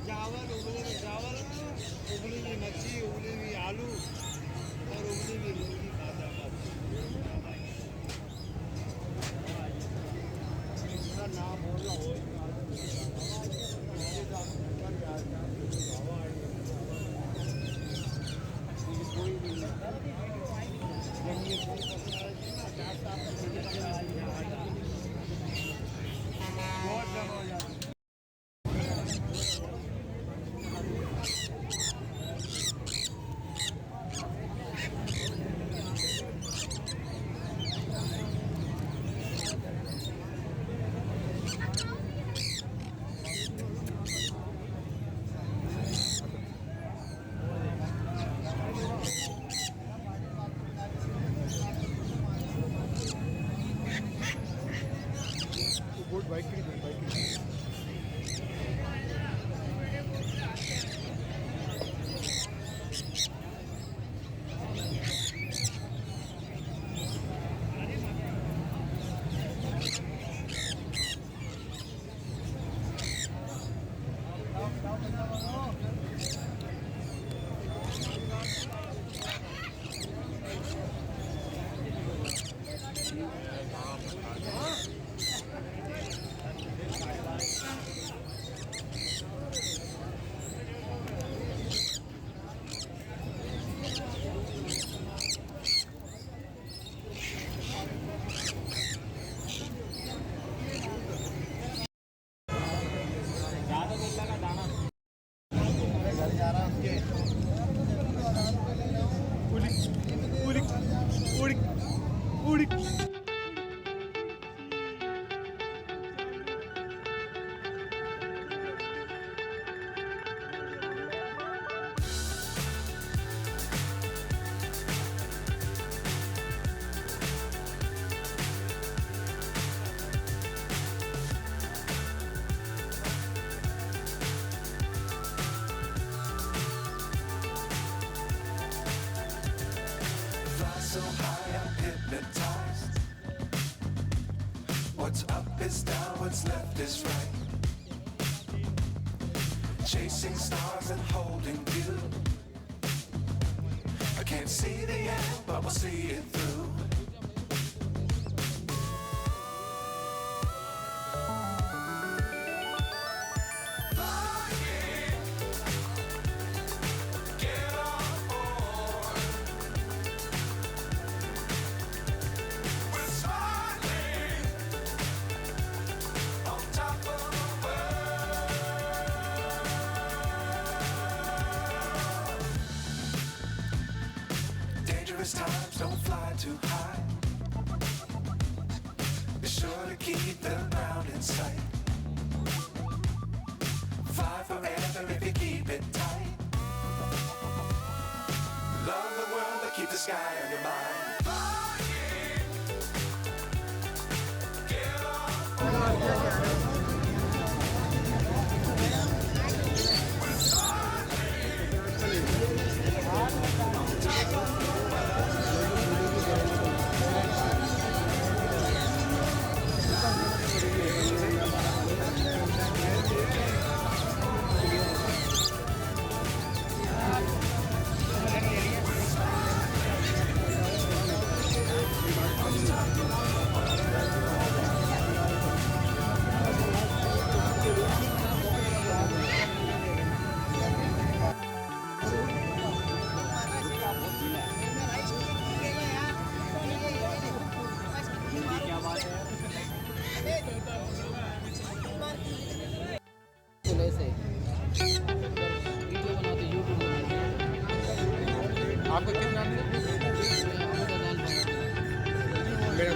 चावल उबले हुए चावल, उबली हुई मच्छी, उबली हुई आलू और उबली हुई मुर्गी ताजा नाम बोलना हो कोई नहीं बहुत जमा हो जाता है। बाइक की So high, I'm hypnotized. What's up is down, what's left is right. Chasing stars and holding you. I can't see the end, but we'll see it through. Dangerous times, don't fly too high. Be sure to keep the ground in sight. Fly forever if you keep it tight. Love the world, but keep the sky on your mind. आपको कितना मेरा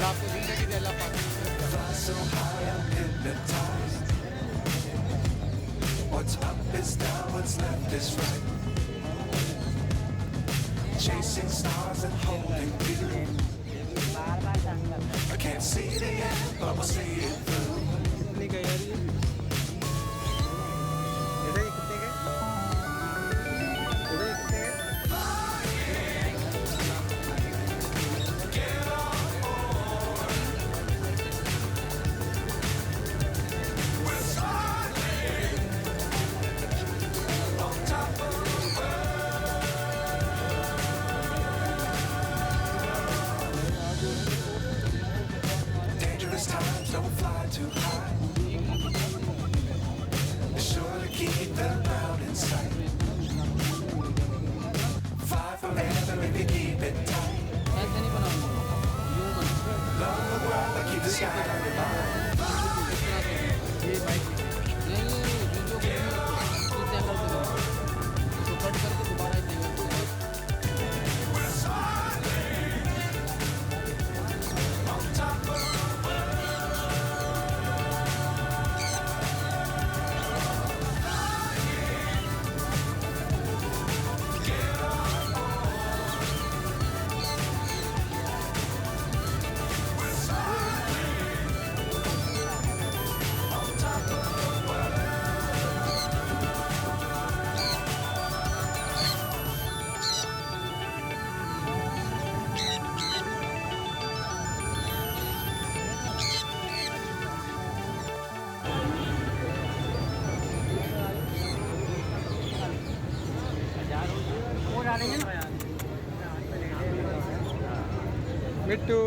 आपको जिंदगी दे अल्लाह पाक। So high, I'm hypnotized. What's up is down, what's left is right. chasing stars and holding you. I can't see the end, but we'll see it through. कितनी का यार ये इधर ये कितने का इधर ये कितने का Dangerous times, don't fly too high. Be sure to keep the ground in sight. Fly forever if you keep it tight. Love the world, but keep the sky on your mind. मिट्टू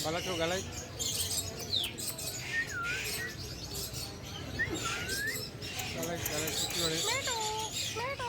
बाला क्यों गलाई गलाई गलाई कितनी बड़ी